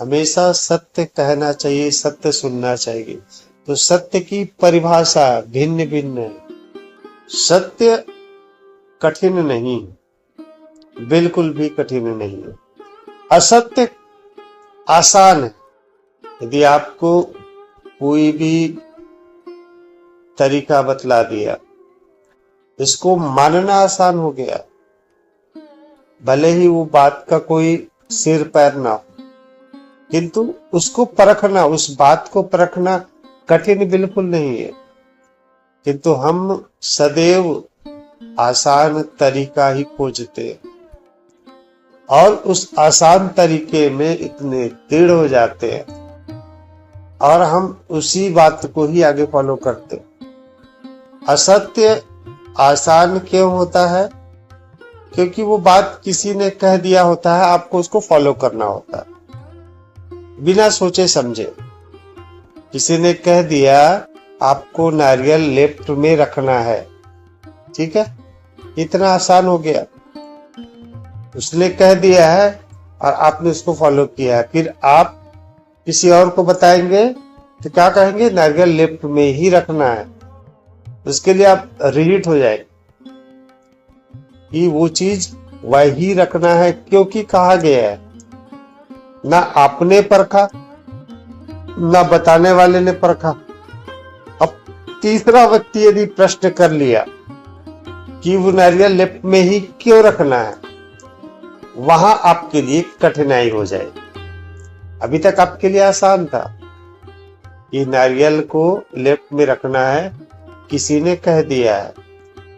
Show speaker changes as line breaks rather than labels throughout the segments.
हमेशा सत्य कहना चाहिए, सत्य सुनना चाहिए। तो सत्य की परिभाषा भिन्न भिन्न है। सत्य कठिन नहीं, बिल्कुल भी कठिन नहीं है। असत्य आसान है। यदि आपको कोई भी तरीका बतला दिया, इसको मानना आसान हो गया, भले ही वो बात का कोई सिर पैर ना हो, किंतु उसको परखना, उस बात को परखना कठिन बिल्कुल नहीं है। किंतु हम सदैव आसान तरीका ही खोजते हैं और उस आसान तरीके में इतने दृढ़ हो जाते हैं और हम उसी बात को ही आगे फॉलो करते हैं। असत्य आसान क्यों होता है? क्योंकि वो बात किसी ने कह दिया होता है, आपको उसको फॉलो करना होता है बिना सोचे समझे। किसी ने कह दिया आपको नारियल लेफ्ट में रखना है, ठीक है, इतना आसान हो गया। उसने कह दिया है और आपने उसको फॉलो किया है। फिर आप किसी और को बताएंगे तो क्या कहेंगे? नारियल लेफ्ट में ही रखना है। उसके लिए आप रिजिड हो जाएंगे कि वो चीज वही रखना है क्योंकि कहा गया है। ना आपने परखा, ना बताने वाले ने परखा। अब तीसरा व्यक्ति यदि प्रश्न कर लिया कि वो नारियल लेफ्ट में ही क्यों रखना है, वहां आपके लिए कठिनाई हो जाएगी। अभी तक आपके लिए आसान था कि नारियल को लेफ्ट में रखना है, किसी ने कह दिया है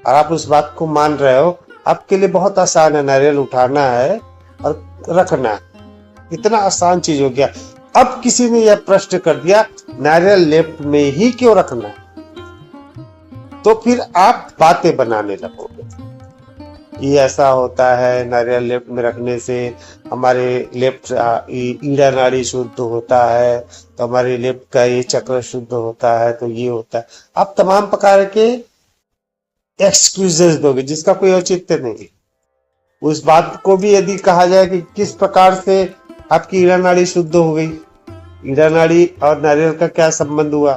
और आप उस बात को मान रहे हो। आपके लिए बहुत आसान है, नारियल उठाना है और रखना है, इतना आसान चीज हो गया। अब किसी ने यह प्रश्न कर दिया नारियल लेफ्ट में ही क्यों रखना है, तो फिर आप बातें बनाने लगोगे कि ऐसा होता है, नारियल लेफ्ट में रखने से हमारे लेफ्ट ईड़ा नाड़ी शुद्ध होता है, तो हमारे लेफ्ट का ये चक्र शुद्ध होता है, तो ये होता है। आप तमाम प्रकार के एक्सक्यूजेस दोगे जिसका कोई औचित्य नहीं। उस बात को भी यदि कहा जाए कि किस प्रकार से आपकी ईड़ा नाड़ी शुद्ध हो गई, ईड़ा नाड़ी और नारियल का क्या संबंध हुआ,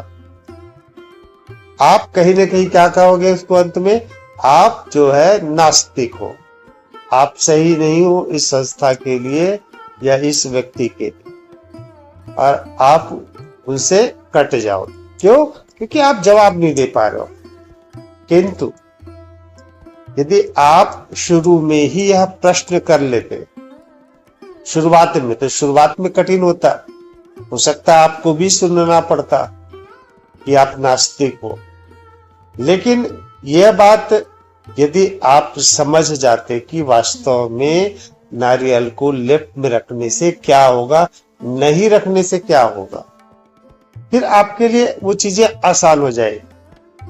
आप कहीं ना कहीं क्या कहोगे उसको अंत में? आप जो है नास्तिक हो, आप सही नहीं हो इस संस्था के लिए या इस व्यक्ति के लिए, और आप उनसे कट जाओ। क्यों? क्योंकि आप जवाब नहीं दे पा रहे हो। किंतु यदि आप शुरू में ही यह प्रश्न कर लेते शुरुआत में, तो शुरुआत में कठिन होता, हो सकता है आपको भी सुनना पड़ता कि आप नास्तिक हो। लेकिन यह बात यदि आप समझ जाते कि वास्तव में नारियल को लेफ्ट में रखने से क्या होगा, नहीं रखने से क्या होगा, फिर आपके लिए वो चीजें आसान हो जाएगी।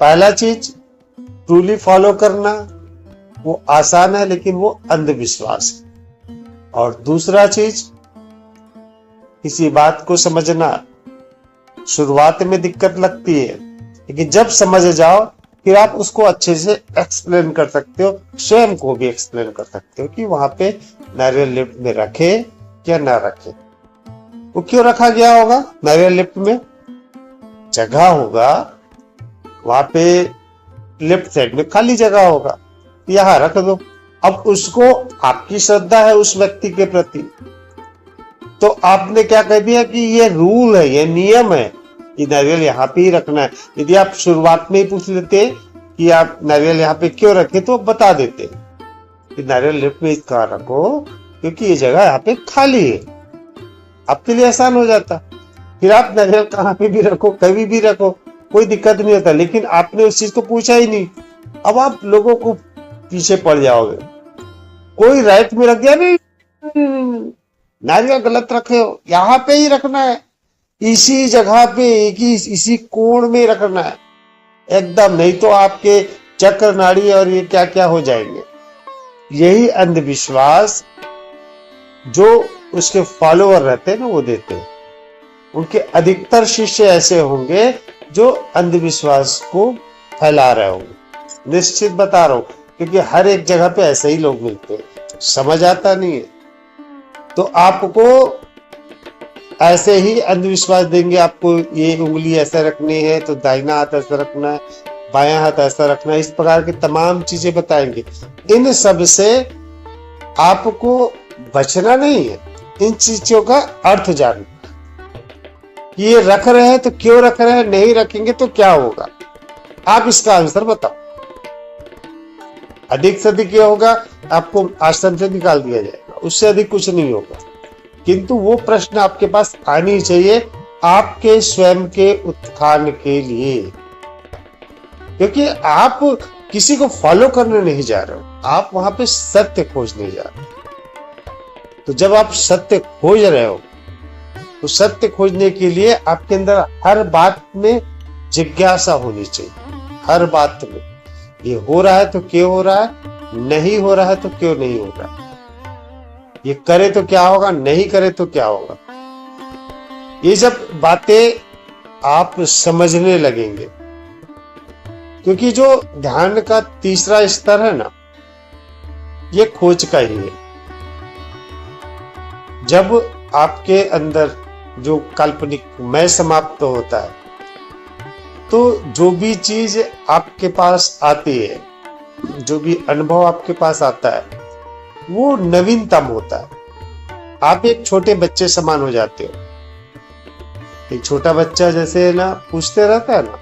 पहला चीज ट्रूली फॉलो करना वो आसान है, लेकिन वो अंधविश्वास है। और दूसरा चीज किसी बात को समझना शुरुआत में दिक्कत लगती है, लेकिन जब समझ जाओ फिर आप उसको अच्छे से एक्सप्लेन कर सकते हो, स्वयं को भी एक्सप्लेन कर सकते हो कि वहां पे नारियल लेफ्ट में रखे या ना रखे। वो क्यों रखा गया होगा नारियल लेफ्ट में? जगह होगा वहां पे, लेफ्ट साइड में खाली जगह होगा, यहां रख दो। अब उसको आपकी श्रद्धा है उस व्यक्ति के प्रति, तो आपने क्या कह दिया कि ये रूल है, ये नियम है कि नारियल यहाँ पे ही रखना है। यदि आप शुरुआत में ही पूछ लेते कि आप नारियल यहाँ पे क्यों रखे, तो बता देते कि नारियल लेफ्ट में कहाँ रखो क्योंकि ये जगह यहाँ पे खाली है। आपके लिए आसान हो जाता, फिर आप नारियल कहाँ पे भी रखो, कभी भी रखो, कोई दिक्कत नहीं होता। लेकिन आपने उस चीज को पूछा ही नहीं। अब आप लोगों को पीछे पड़ जाओगे। कोई राइट में रख दिया, नहीं नारियल गलत रखे हो, यहाँ पे ही रखना है, इसी जगह पे, एक ही इसी कोण में रखना है एकदम, नहीं तो आपके चक्र नाड़ी और ये क्या क्या हो जाएंगे। यही अंधविश्वास जो उसके फॉलोअर रहते हैं ना वो देते हैं। उनके अधिकतर शिष्य ऐसे होंगे जो अंधविश्वास को फैला रहे होंगे। निश्चित बता रहा हूं, क्योंकि हर एक जगह पे ऐसे ही लोग मिलते हैं। समझ आता नहीं है तो आपको ऐसे ही अंधविश्वास देंगे आपको, ये उंगली ऐसा रखनी है तो दाहिना हाथ ऐसा रखना है, बायां हाथ ऐसा रखना है, इस प्रकार की तमाम चीजें बताएंगे। इन सब से आपको बचना नहीं है, इन चीजों का अर्थ जानना। ये रख रहे हैं तो क्यों रख रहे हैं, नहीं रखेंगे तो क्या होगा, आप इसका आंसर बताओ। अधिक से अधिक ये होगा, आपको आश्रम से निकाल दिया जाएगा, उससे अधिक कुछ नहीं होगा। किंतु वो प्रश्न आपके पास आनी चाहिए आपके स्वयं के उत्थान के लिए, क्योंकि आप किसी को फॉलो करने नहीं जा रहे हो, आप वहां पे सत्य खोजने जा रहे हो। तो जब आप सत्य खोज रहे हो तो सत्य खोजने के लिए आपके अंदर हर बात में जिज्ञासा होनी चाहिए, हर बात में। ये हो रहा है तो क्यों हो रहा है, नहीं हो रहा है तो क्यों नहीं हो रहा है, ये करे तो क्या होगा, नहीं करे तो क्या होगा। ये जब बातें आप समझने लगेंगे, क्योंकि जो ध्यान का तीसरा स्तर है ना, ये खोज का ही है। जब आपके अंदर जो काल्पनिक मैं समाप्त होता है, तो जो भी चीज आपके पास आती है, जो भी अनुभव आपके पास आता है, वो नवीनतम होता है। आप एक छोटे बच्चे समान हो जाते हो। एक छोटा बच्चा जैसे ना पूछते रहता है ना,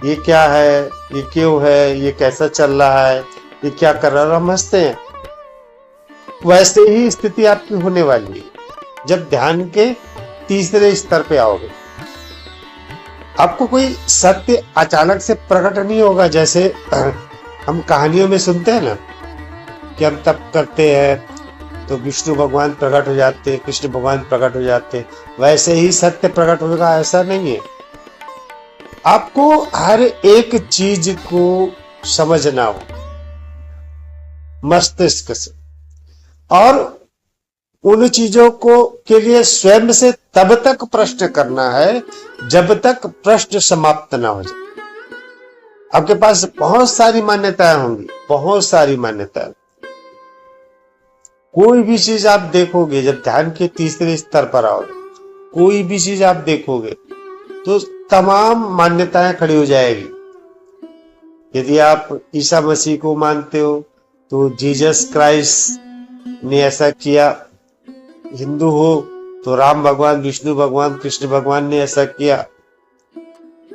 ये क्या है, ये क्यों है, ये कैसा चल रहा है, ये क्या कर रहा है, हम हंसते हैं। वैसे ही स्थिति आपकी होने वाली है जब ध्यान के तीसरे स्तर पे आओगे। आपको कोई सत्य अचानक से प्रकट नहीं होगा, जैसे हम कहानियों में सुनते हैं ना कि हम तप करते हैं तो विष्णु भगवान प्रकट हो जाते, कृष्ण भगवान प्रकट हो जाते, वैसे ही सत्य प्रकट होगा, ऐसा नहीं है। आपको हर एक चीज को समझना हो मस्तिष्क से, और उन चीजों को के लिए स्वयं से तब तक प्रश्न करना है जब तक प्रश्न समाप्त ना हो जाए। आपके पास बहुत सारी मान्यताएं होंगी, बहुत सारी मान्यताएं। कोई भी चीज आप देखोगे, जब ध्यान के तीसरे स्तर पर आओगे, कोई भी चीज आप देखोगे तो तमाम मान्यताएं खड़ी हो जाएगी। यदि आप ईसा मसीह को मानते हो तो जीसस क्राइस्ट ने ऐसा किया, हिंदू हो तो राम भगवान, विष्णु भगवान, कृष्ण भगवान ने ऐसा किया,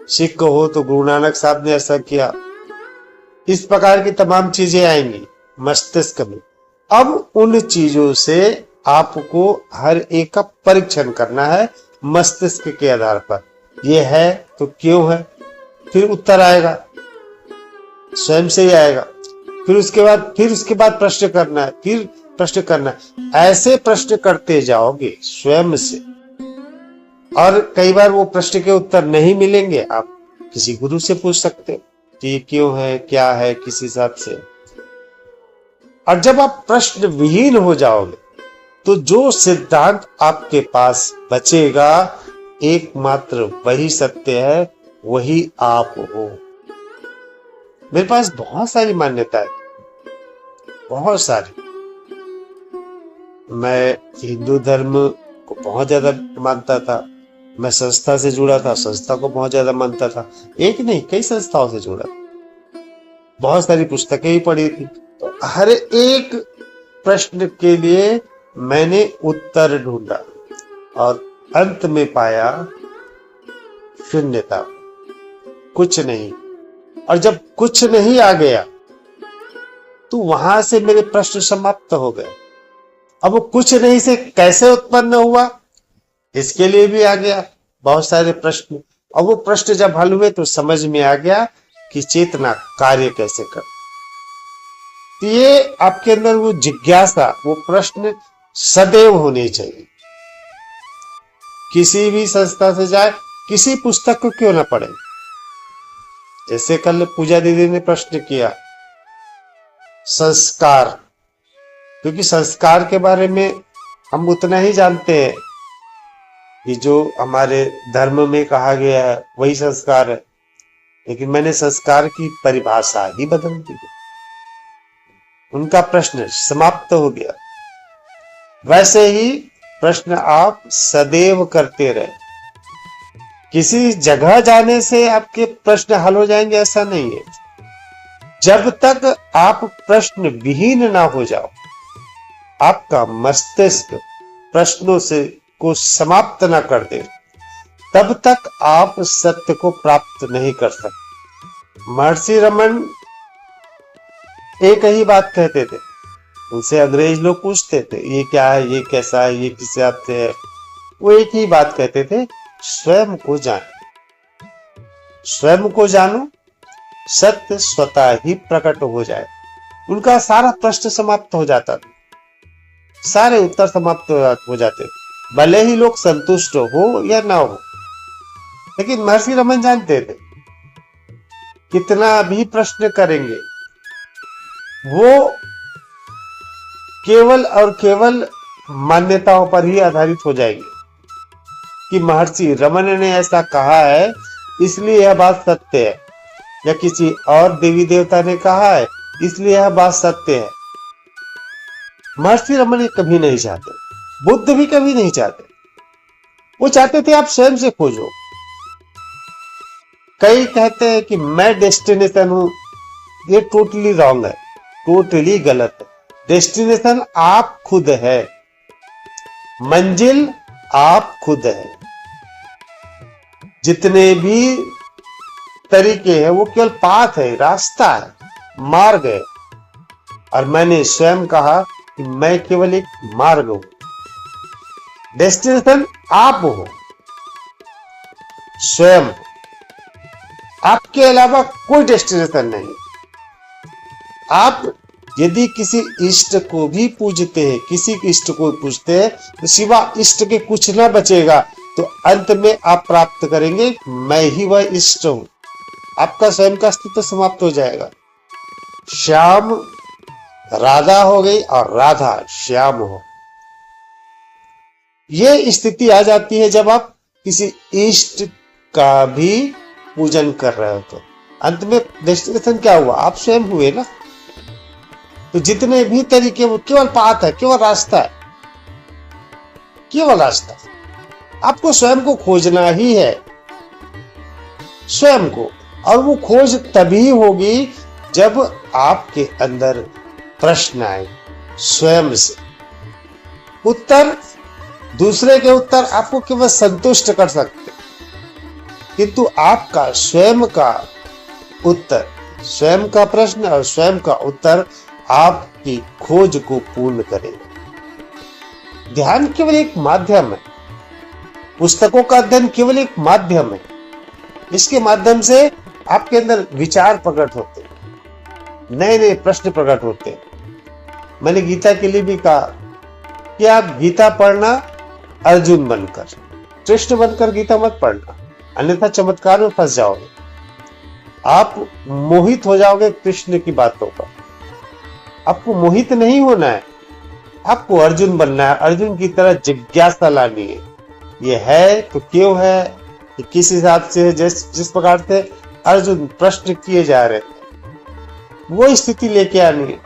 सिख हो तो गुरु नानक साहब ने ऐसा किया। इस प्रकार की तमाम चीजें आएंगी मस्तिष्क में। अब उन चीजों से आपको हर एक का परीक्षण करना है मस्तिष्क के आधार पर। ये है तो क्यों है, फिर उत्तर आएगा, स्वयं से ही आएगा। फिर उसके बाद प्रश्न करना है, फिर प्रश्न करना है। ऐसे प्रश्न करते जाओगे स्वयं से, और कई बार वो प्रश्न के उत्तर नहीं मिलेंगे, आप किसी गुरु से पूछ सकते हो कि ये क्यों है, क्या है, किस हिसाब से। और जब आप प्रश्न विहीन हो जाओगे तो जो सिद्धांत आपके पास बचेगा, एकमात्र वही सत्य है, वही आप हो। मेरे पास बहुत सारी मान्यताएं, बहुत सारी। मैं हिंदू धर्म को बहुत ज्यादा मानता था, मैं संस्था से जुड़ा था, संस्था को बहुत ज्यादा मानता था, एक नहीं कई संस्थाओं से जुड़ा, बहुत सारी पुस्तकें भी पढ़ी थी। तो हर एक प्रश्न के लिए मैंने उत्तर ढूंढा और अंत में पाया शून्यता, कुछ नहीं। और जब कुछ नहीं आ गया तो वहां से मेरे प्रश्न समाप्त हो गए। अब वो कुछ नहीं से कैसे उत्पन्न हुआ, इसके लिए भी आ गया बहुत सारे प्रश्न। और वो प्रश्न जब हल हुए तो समझ में आ गया कि चेतना कार्य कैसे कर। तो ये आपके अंदर वो जिज्ञासा, वो प्रश्न सदैव होने चाहिए। किसी भी संस्था से जाए, किसी पुस्तक को क्यों ना पढ़े। जैसे कल पूजा दीदी ने प्रश्न किया संस्कार, क्योंकि संस्कार के बारे में हम उतना ही जानते हैं कि जो हमारे धर्म में कहा गया है वही संस्कार है, लेकिन मैंने संस्कार की परिभाषा ही बदल दी। उनका प्रश्न समाप्त हो गया। वैसे ही प्रश्न आप सदैव करते रहे। किसी जगह जाने से आपके प्रश्न हल हो जाएंगे ऐसा नहीं है। जब तक आप प्रश्न विहीन ना हो जाओ, आपका मस्तिष्क प्रश्नों से को समाप्त ना कर दे, तब तक आप सत्य को प्राप्त नहीं कर सकते। महर्षि रमन एक ही बात कहते थे। उनसे अंग्रेज लोग पूछते थे ये क्या है, ये कैसा है, ये किस हिसाब से है। वो एक ही बात कहते थे, स्वयं को जानो, स्वयं को जानो, सत्य स्वतः ही प्रकट हो जाए। उनका सारा प्रश्न समाप्त हो जाता था, सारे उत्तर समाप्त हो जाते, भले ही लोग संतुष्ट हो या ना हो। लेकिन महर्षि रमन जानते थे कितना भी प्रश्न करेंगे वो केवल और केवल मान्यताओं पर ही आधारित हो जाएंगे कि महर्षि रमन ने ऐसा कहा है इसलिए यह बात सत्य है, या किसी और देवी देवता ने कहा है इसलिए यह बात सत्य है। महर्षि रमन ये कभी नहीं चाहते, बुद्ध भी कभी नहीं चाहते। वो चाहते थे आप स्वयं से खोजो। कई कहते हैं कि मैं डेस्टिनेशन हूं, ये टोटली रॉन्ग है, टोटली गलत है। डेस्टिनेशन आप खुद है, मंजिल आप खुद है। जितने भी तरीके हैं वो केवल पाथ है, रास्ता है, मार्ग है। और मैंने स्वयं कहा कि मैं केवल एक मार्ग हूं, डेस्टिनेशन आप हो, स्वयं। आपके अलावा कोई डेस्टिनेशन नहीं। आप यदि किसी इष्ट को भी पूजते हैं, किसी इष्ट को पूजते हैं, तो सिवा इष्ट के कुछ ना बचेगा, तो अंत में आप प्राप्त करेंगे मैं ही वह इष्ट हूं। आपका स्वयं का अस्तित्व समाप्त हो जाएगा। श्याम राधा हो गई और राधा श्याम हो। यह स्थिति आ जाती है जब आप किसी इष्ट का भी पूजन कर रहे हो। तो अंत में डेस्टिनेशन क्या हुआ? आप स्वयं हुए ना। तो जितने भी तरीके वो केवल पाथ है, केवल रास्ता है, केवल रास्ता। आपको स्वयं को खोजना ही है, स्वयं को। और वो खोज तभी होगी जब आपके अंदर प्रश्न आए स्वयं से। उत्तर दूसरे के उत्तर आपको केवल संतुष्ट कर सकते, किंतु आपका स्वयं का उत्तर, स्वयं का प्रश्न और स्वयं का उत्तर आपकी खोज को पूर्ण करेगा। ध्यान केवल एक माध्यम है, पुस्तकों का अध्ययन केवल एक माध्यम है। इसके माध्यम से आपके अंदर विचार प्रकट होते हैं, नए नए प्रश्न प्रकट होते हैं। मैंने गीता के लिए भी कहा कि आप गीता पढ़ना अर्जुन बनकर, कृष्ण बनकर गीता मत पढ़ना, अन्यथा चमत्कार में फंस जाओगे। आप मोहित हो जाओगे कृष्ण की बातों पर। आपको मोहित नहीं होना है, आपको अर्जुन बनना है। अर्जुन की तरह जिज्ञासा लानी है, ये है तो क्यों है, ये किस हिसाब से है। जिस प्रकार से अर्जुन प्रश्न किए जा रहे थे वो स्थिति लेके आनी है।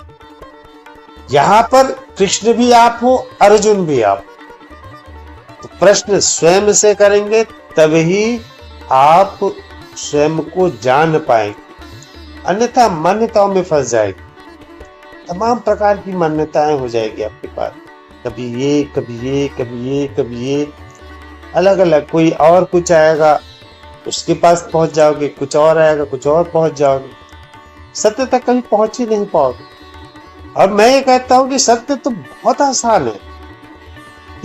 यहां पर कृष्ण भी आप हो, अर्जुन भी आप। तो प्रश्न स्वयं से करेंगे तभी आप स्वयं को जान पाएंगे, अन्यथा मान्यताओं में फंस जाएगी। तमाम प्रकार की मान्यताएं हो जाएगी आपके पास, कभी ये कभी ये कभी ये कभी ये, अलग अलग। कोई और कुछ आएगा उसके पास पहुंच जाओगे, कुछ और आएगा कुछ और पहुंच जाओगे, सत्य तक कभी पहुंच ही नहीं पाओगे। और मैं ये कहता हूं कि सत्य तो बहुत आसान है,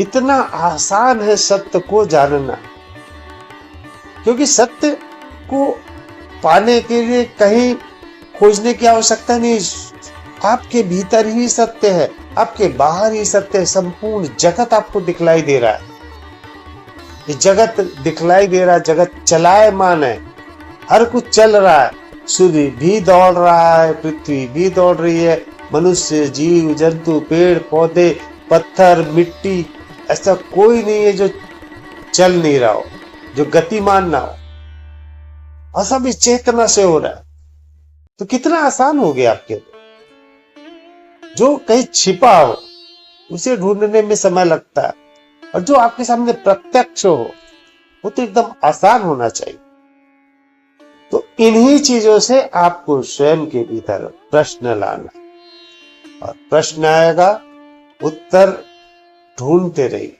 इतना आसान है सत्य को जानना, क्योंकि सत्य को पाने के लिए कहीं खोजने की आवश्यकता नहीं। आपके भीतर ही सत्य है, आपके बाहर ही सत्य है। संपूर्ण जगत आपको दिखलाई दे रहा है, ये जगत दिखलाई दे रहा है, जगत चलायमान है, हर कुछ चल रहा है। सूर्य भी दौड़ रहा है, पृथ्वी भी दौड़ रही है, मनुष्य, जीव जंतु, पेड़ पौधे, पत्थर, मिट्टी, ऐसा कोई नहीं है जो चल नहीं रहा हो, जो गतिमान ना हो, और सब इस चेतना से हो रहा है। तो कितना आसान हो गया आपके लिए। जो कहीं छिपा हो उसे ढूंढने में समय लगता है, और जो आपके सामने प्रत्यक्ष हो वो तो एकदम आसान होना चाहिए। तो इन्हीं चीजों से आपको स्वयं के भीतर प्रश्न लाना, और प्रश्न आएगा, उत्तर ढूंढते रहिए।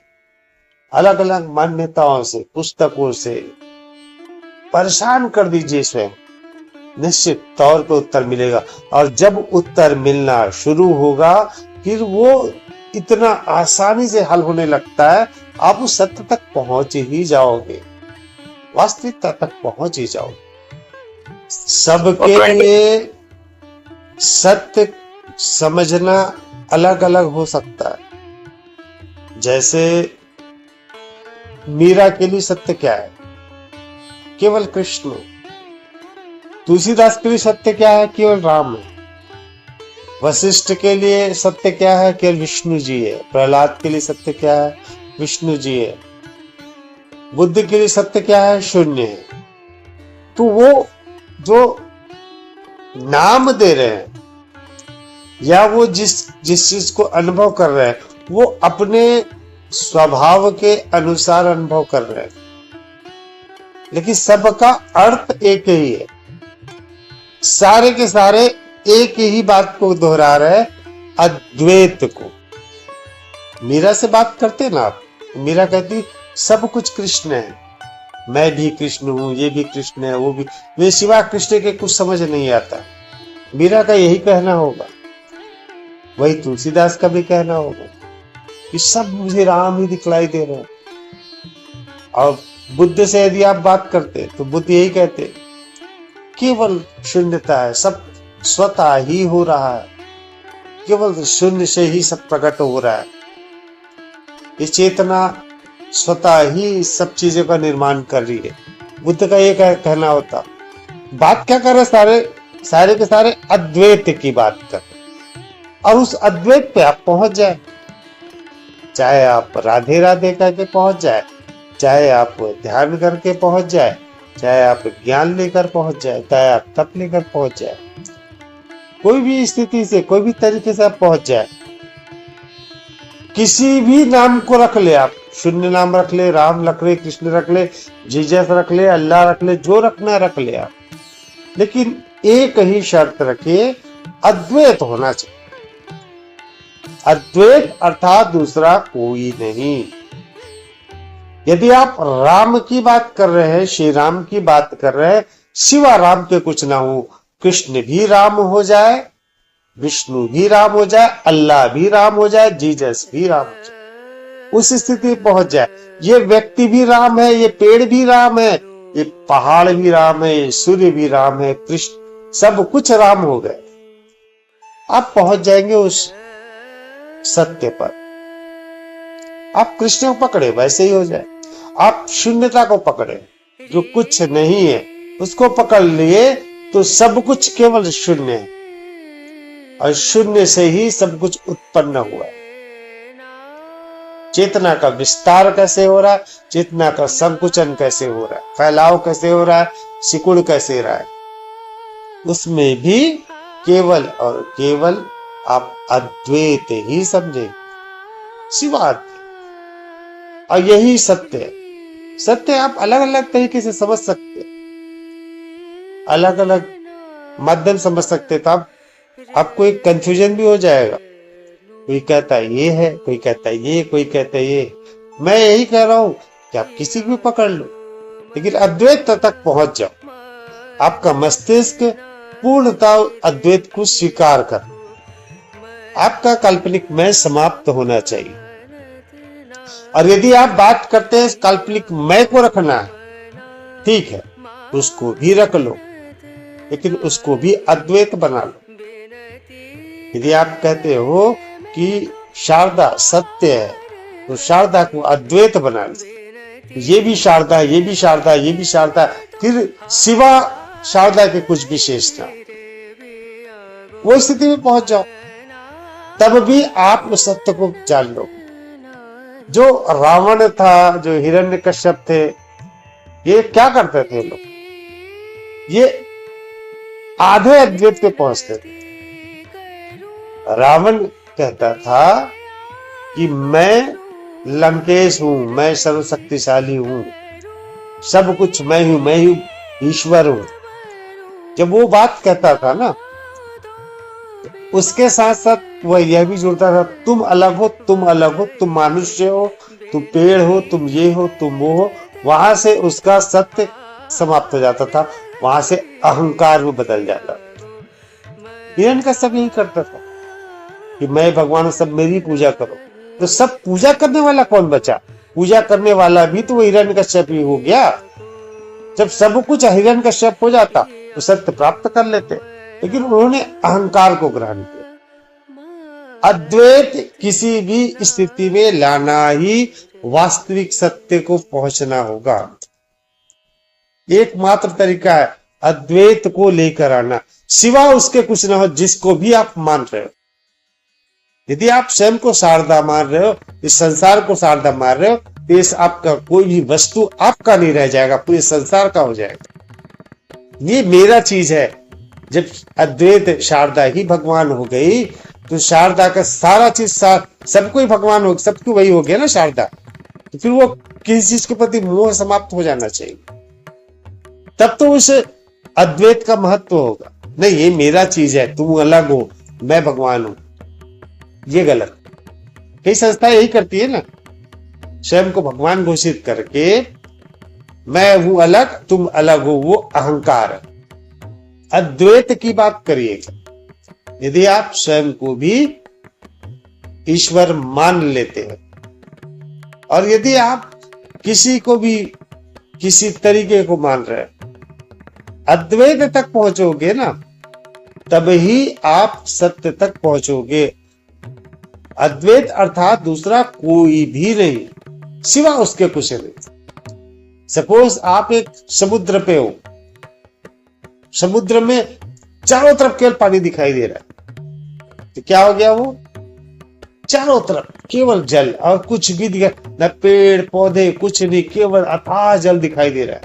अलग अलग मान्यताओं से, पुस्तकों से परेशान कर दीजिए स्वयं, निश्चित तौर पे उत्तर मिलेगा। और जब उत्तर मिलना शुरू होगा फिर वो इतना आसानी से हल होने लगता है, आप उस सत्य तक पहुंच ही जाओगे, वास्तविकता तक पहुंच ही जाओगे। सबके लिए सत्य समझना अलग अलग हो सकता है। जैसे मीरा के लिए सत्य क्या है? केवल कृष्ण। तुलसीदास के लिए सत्य क्या है? केवल राम है। वशिष्ठ के लिए सत्य क्या है? केवल विष्णु जी है। प्रहलाद के लिए सत्य क्या है? विष्णु जी है। बुद्ध के लिए सत्य क्या है? शून्य है। तो वो जो नाम दे रहे हैं या वो जिस चीज को अनुभव कर रहे हैं वो अपने स्वभाव के अनुसार अनुभव कर रहे हैं, लेकिन सबका अर्थ एक ही है। सारे के सारे एक ही बात को दोहरा रहे हैं, अद्वैत को। मीरा से बात करते ना आप, मीरा कहती सब कुछ कृष्ण है, मैं भी कृष्ण हूं, ये भी कृष्ण है, वो भी। वे सिवा कृष्ण के कुछ समझ नहीं आता। मीरा का यही कहना होगा, वही तुलसीदास का भी कहना होगा कि सब मुझे राम ही दिखलाई दे रहे हैं। और बुद्ध से यदि आप बात करते तो बुद्ध यही कहते, केवल शून्यता है, सब स्वतः ही हो रहा है, केवल शून्य से ही सब प्रकट हो रहा है। ये चेतना स्वतः ही सब चीजों का निर्माण कर रही है। बुद्ध का ये कहना होता। बात क्या कर रहे? सारे के सारे अद्वैत की बात कर, और उस अद्वैत पे आप पहुंच जाए, चाहे आप राधे राधे करके पहुंच जाए, चाहे आप ध्यान करके पहुंच जाए, चाहे आप ज्ञान लेकर पहुंच जाए, चाहे आप तप लेकर पहुंच जाए, कोई भी स्थिति से, कोई भी तरीके से आप पहुंच जाए। किसी भी नाम को रख ले आप, शून्य नाम रख ले, राम रख ले, कृष्ण रख ले, जीसस रख ले, अल्लाह रख ले, जो रखना रख ले आप, लेकिन एक ही शर्त रखिए, अद्वैत होना चाहिए। अद्वैत अर्थात दूसरा कोई नहीं। यदि आप राम की बात कर रहे हैं, श्री राम की बात कर रहे हैं, सिवा राम के कुछ ना हो, कृष्ण भी राम हो जाए, विष्णु भी राम हो जाए, अल्लाह भी राम हो जाए, जीसस भी राम हो जाए, उस स्थिति में पहुंच जाए। ये व्यक्ति भी राम है, ये पेड़ भी राम है, ये पहाड़ भी राम है, ये सूर्य भी राम है, कृष्ण, सब कुछ राम हो गए। आप पहुंच जाएंगे उस सत्य पर। आप कृष्ण को पकड़े वैसे ही हो जाए। आप शून्यता को पकड़े, जो कुछ नहीं है उसको पकड़ लिए तो सब कुछ केवल शून्य है, और शून्य से ही सब कुछ उत्पन्न हुआ है। चेतना का विस्तार कैसे हो रहा है, चेतना का संकुचन कैसे हो रहा है, फैलाव कैसे हो रहा है, सिकुड़ कैसे रहा है, उसमें भी केवल और केवल आप अद्वैत ही समझे, सिवा। और यही सत्य है। सत्य आप अलग अलग तरीके से समझ सकते, अलग अलग माध्यम समझ सकते, तो आपको एक कंफ्यूजन भी हो जाएगा। कोई कहता है ये है, कोई कहता है ये, कोई कहता है ये। मैं यही कह रहा हूं कि आप किसी को पकड़ लो, लेकिन अद्वैत तक पहुंच जाओ। आपका मस्तिष्क पूर्णतः अद्वैत को स्वीकार कर, आपका काल्पनिक मैं समाप्त होना चाहिए। और यदि आप बात करते हैं काल्पनिक मैं को रखना है, ठीक है, उसको भी रख लो, लेकिन उसको भी अद्वैत बना लो। यदि आप कहते हो कि शारदा सत्य है, तो शारदा को अद्वैत बना लो। ये भी शारदा, ये भी शारदा, ये भी शारदा, फिर सिवा शारदा के कुछ विशेष ना, वो स्थिति में पहुंच जाओ, तब भी आप उस सत्य को जान लो। जो रावण था, जो हिरण्यकश्यप थे, ये क्या करते थे लोग? ये आधे अद्वैत पे पहुंचते थे। रावण कहता था कि मैं लंकेश हूं, मैं सर्वशक्तिशाली हूं, सब कुछ मैं हूं ईश्वर हूं। जब वो बात कहता था ना, उसके साथ साथ वह यह भी जुड़ता था, तुम अलग हो, तुम अलग हो, तुम मनुष्य हो, तुम पेड़ हो, तुम ये हो, तुम वो हो। वहां से उसका सत्य समाप्त हो जाता था, वहां से अहंकार में बदल जाता था। हिरण्यकश्यप यही करता था कि मैं भगवान, सब मेरी पूजा करो। तो सब पूजा करने वाला कौन बचा? पूजा करने वाला भी तो वो हिरण्यकश्यप ही हो गया। जब सब कुछ हिरण्यकश्यप हो जाता तो सत्य प्राप्त कर लेते, लेकिन उन्होंने अहंकार को ग्रहण किया। अद्वैत किसी भी स्थिति में लाना ही वास्तविक सत्य को पहुंचना होगा। एकमात्र तरीका है अद्वैत को लेकर आना, सिवा उसके कुछ ना हो जिसको भी आप मान रहे हो। यदि आप स्वयं को शारदा मान रहे हो, इस संसार को शारदा मान रहे हो, तो इस आपका कोई भी वस्तु आपका नहीं रह जाएगा, पूरे संसार का हो जाएगा। ये मेरा चीज है। जब अद्वैत शारदा ही भगवान हो गई तो शारदा का सारा चीज सबको ही भगवान हो, सबको वही हो गया ना शारदा। तो फिर वो किसी चीज के प्रति मोह समाप्त हो जाना चाहिए, तब तो उस अद्वैत का महत्व होगा। नहीं, ये मेरा चीज है, तुम अलग हो, मैं भगवान हूं, ये गलत। कई संस्थाएं यही करती है ना, स्वयं को भगवान घोषित करके मैं हूं अलग, तुम अलग हो, वो अहंकार है। अद्वैत की बात करिएगा, यदि आप स्वयं को भी ईश्वर मान लेते हैं, और यदि आप किसी को भी किसी तरीके को मान रहे हैं, अद्वैत तक पहुंचोगे ना, तब ही आप सत्य तक पहुंचोगे। अद्वैत अर्थात दूसरा कोई भी नहीं, सिवा उसके कुछ नहीं। सपोज आप एक समुद्र पे हो, समुद्र में चारों तरफ केवल पानी दिखाई दे रहा है, तो क्या हो गया? वो चारों तरफ केवल जल और कुछ भी दिखाई, न पेड़ पौधे कुछ नहीं, केवल अथाह जल दिखाई दे रहा है।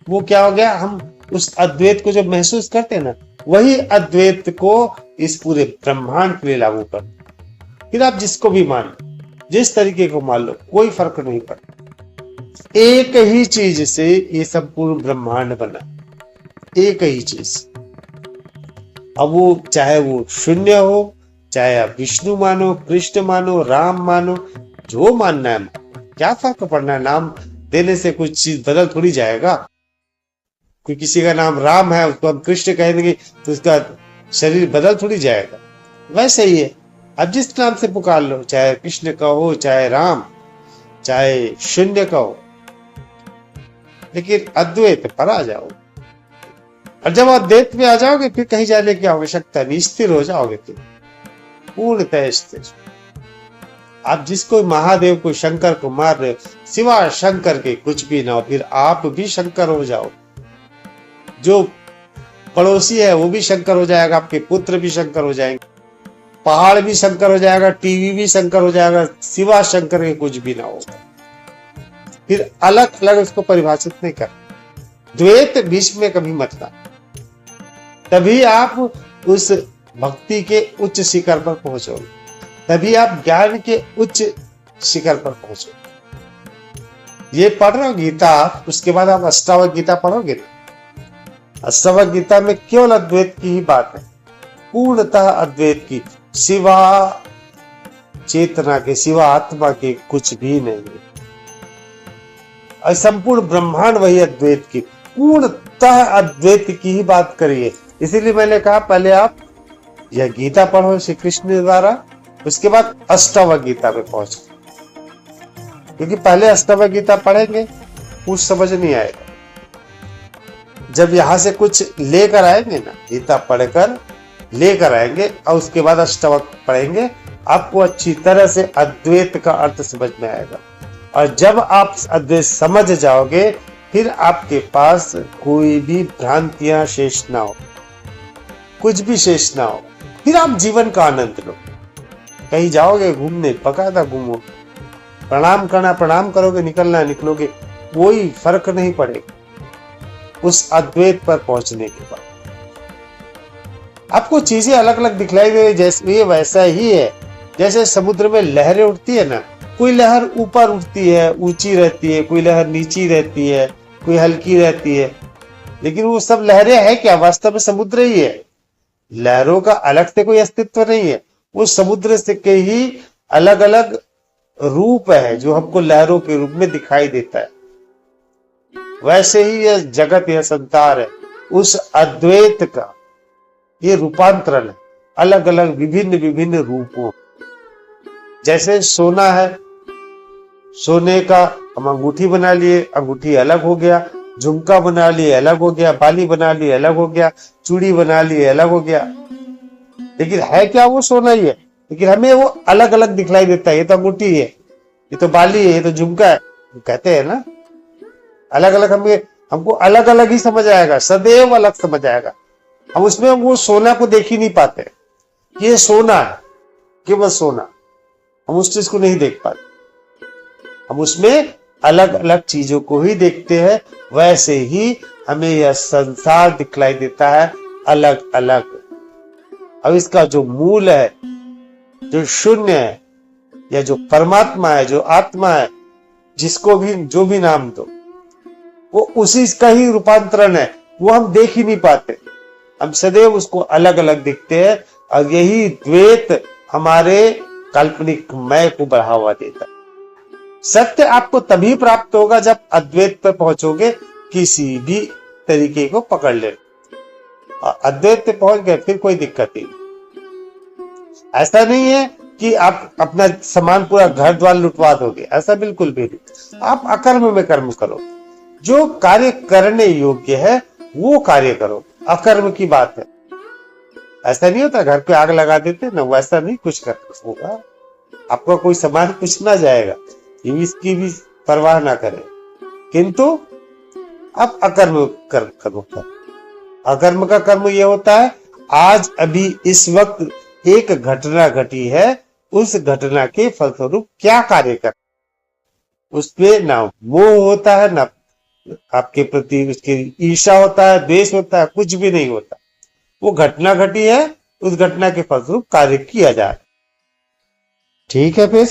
वो क्या हो गया? हम उस अद्वैत को जब महसूस करते हैं ना, वही अद्वैत को इस पूरे ब्रह्मांड के लिए लागू कर। फिर आप जिसको भी मान लो, जिस तरीके को मान लो, कोई फर्क नहीं पड़ता। एक ही चीज से ये संपूर्ण ब्रह्मांड बना, एक ही चीज। अब वो चाहे वो शून्य हो, चाहे आप विष्णु मानो, कृष्ण मानो, राम मानो, जो मानना है, क्या फर्क पड़ना है? नाम देने से कुछ चीज बदल थोड़ी जाएगा। कोई किसी का नाम राम है, उसको हम कृष्ण कह देंगे तो उसका शरीर बदल थोड़ी जाएगा। वैसे ही है, अब जिस नाम से पुकार लो, चाहे कृष्ण का हो, चाहे राम, चाहे शून्य का हो, लेकिन अद्वैत पर आ जाओ। और जब अद्वैत में आ जाओगे, फिर कहीं जाने की आवश्यकता नहीं, स्थिर हो जाओगे, फिर पूर्णतः स्थिर। आप जिसको महादेव को, शंकर को मार रहे हो, सिवा शंकर के कुछ भी ना हो, फिर आप भी शंकर हो जाओ। जो पड़ोसी है वो भी शंकर हो जाएगा, आपके पुत्र भी शंकर हो जाएंगे, पहाड़ भी शंकर हो जाएगा, टीवी भी शंकर हो जाएगा, सिवा शंकर के कुछ भी ना होगा। फिर अलग अलग उसको परिभाषित नहीं कर, द्वैत बीच में कभी मत ला, तभी आप उस भक्ति के उच्च शिखर पर पहुंचोगे, तभी आप ज्ञान के उच्च शिखर पर पहुंचोगे। ये पढ़ रहे हो गीता, उसके बाद आप अष्टावक्र गीता पढ़ोगे ना, अष्टावक्र गीता में केवल अद्वैत की ही बात है, पूर्णतः अद्वैत की, सिवा चेतना के, सिवा आत्मा के कुछ भी नहीं है। और संपूर्ण ब्रह्मांड वही अद्वैत की, पूर्णतः अद्वैत की ही बात करिए। इसीलिए मैंने कहा पहले आप यह गीता पढ़ो श्री कृष्ण द्वारा, उसके बाद अष्टावक्र गीता पे पहुंचो, क्योंकि पहले अष्टावक्र गीता पढ़ेंगे कुछ समझ नहीं आएगा। जब यहां से कुछ लेकर आएंगे ना, गीता पढ़कर लेकर आएंगे और उसके बाद अष्टावक्र पढ़ेंगे, आपको अच्छी तरह से अद्वैत का अर्थ समझ में आएगा। और जब आप अद्वैत समझ जाओगे, फिर आपके पास कोई भी भ्रांतियां शेष ना हो, कुछ भी शेष ना हो। फिर आप जीवन का आनंद लो। कहीं जाओगे घूमने, पकाता घूमो, प्रणाम करना प्रणाम करोगे, निकलना निकलोगे, कोई फर्क नहीं पड़ेगा उस अद्वैत पर पहुंचने के बाद। आपको चीजें अलग अलग दिखलाई दे, जैसे ये वैसा ही है। जैसे समुद्र में लहरें उठती है ना, कोई लहर ऊपर उठती है, ऊंची रहती है, कोई लहर नीची रहती है, कोई हल्की रहती है, लेकिन वो सब लहरें है क्या? वास्तव में समुद्र ही है। लहरों का अलग से कोई अस्तित्व नहीं है, वो समुद्र से के ही अलग अलग रूप है जो हमको लहरों के रूप में दिखाई देता है। वैसे ही यह जगत, यह संसार है, उस अद्वैत का ये रूपांतरण है, अलग अलग विभिन्न विभिन्न रूपों। जैसे सोना है, सोने का हम अंगूठी बना लिए, अंगूठी अलग हो गया, झुमका बना लिए अलग हो गया, बाली बना लिए अलग हो गया, चूड़ी बना लिए अलग हो गया, लेकिन है क्या? वो सोना ही है, लेकिन हमें वो अलग अलग दिखलाई देता है। ये तो अंगूठी है, ये तो बाली है, ये तो झुमका है, कहते हैं ना अलग अलग। हमको अलग अलग ही समझ आएगा, सदैव अलग समझ आएगा। हम उसमें वो सोना को देख ही नहीं पाते, ये सोना है, केवल सोना, हम उस चीज को नहीं देख पाते, हम उसमें अलग अलग चीजों को ही देखते हैं। वैसे ही हमें यह संसार दिखलाई देता है अलग अलग। अब इसका जो मूल है, जो शून्य है, या जो परमात्मा है, जो आत्मा है, जिसको भी जो भी नाम दो, वो उसी का ही रूपांतरण है। वो हम देख ही नहीं पाते, हम सदैव उसको अलग अलग दिखते हैं, और यही द्वैत हमारे काल्पनिक मैं को बढ़ावा देता है। सत्य आपको तभी प्राप्त होगा जब अद्वैत पर पहुंचोगे, किसी भी तरीके को पकड़ ले, और अद्वैत पे पहुंच गए फिर कोई दिक्कत नहीं। ऐसा नहीं है कि आप अपना सामान पूरा घर द्वार लुटवा दोगे, ऐसा बिल्कुल भी नहीं। आप अकर्म में कर्म करो, जो कार्य करने योग्य है वो कार्य करो, अकर्म की बात है। ऐसा नहीं होता घर पे आग लगा देते ना, वैसा नहीं कुछ करना होगा। आपका कोई सामान कुछ ना जाएगा, ये इसकी भी परवाह ना करें, किंतु आप अकर्म कर्म करो। अकर्म का कर्म यह होता है, आज अभी इस वक्त एक घटना घटी है, उस घटना के फलस्वरूप क्या कार्य कर, उसमें ना मोह होता है, ना आपके प्रति उसकी ईर्ष्या होता है, द्वेष होता है, कुछ भी नहीं होता। वो घटना घटी है, उस घटना के फलस्वरूप कार्य किया जा रहा है। ठीक है फिर।